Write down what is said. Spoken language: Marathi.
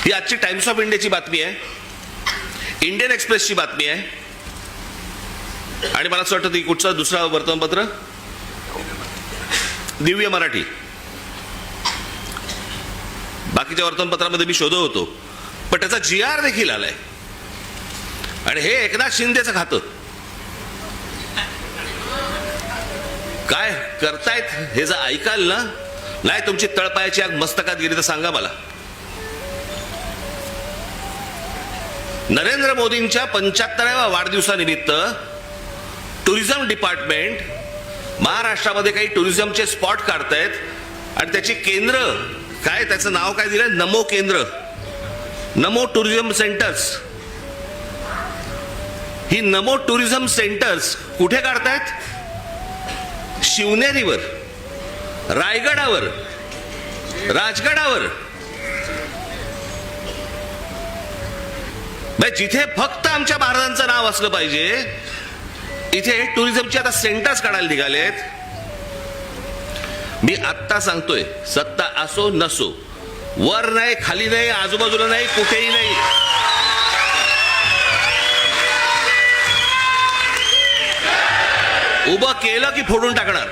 ही आजची टाइम्स ऑफ इंडियाची बातमी आहे, इंडियन एक्सप्रेसची बातमी आहे, आणि मला असं वाटतं ती कुठचं दुसरं वर्तमानपत्र दिव्य मराठी. बाकीच्या वर्तमानपत्रामध्ये मी शोधत होतो, पण त्याचा GR देखील आलाय. आणि हे एकनाथ शिंदेचं खातं. काय करतायत हे जर ऐकाल ना, नाही तुमची तळपायाची आग मस्तकात गेली तर सांगा मला. नरेंद्र मोदींच्या 75व्या वाढदिवसानिमित्त टुरिझम डिपार्टमेंट महाराष्ट्रामध्ये काही टुरिझमचे स्पॉट काढतायत आणि त्याची केंद्र काय, त्याचं नाव काय दिलंय, नमो केंद्र, नमो टुरिझम सेंटर्स. ही नमो टुरिझम सेंटर्स कुठे काढतायत? शिवनेरीवर, रायगडावर, राजगडावर. जिथे फक्त आमच्या महाराजांचं नाव असलं पाहिजे इथे टुरिझमचे आता सेंटर्स काढायला निघालेत. मी आत्ता सांगतोय, सत्ता असो नसो, वर नाही, खाली नाही, आजूबाजूला नाही, कुठेही नाही, उभं केलं की फोडून टाकणार.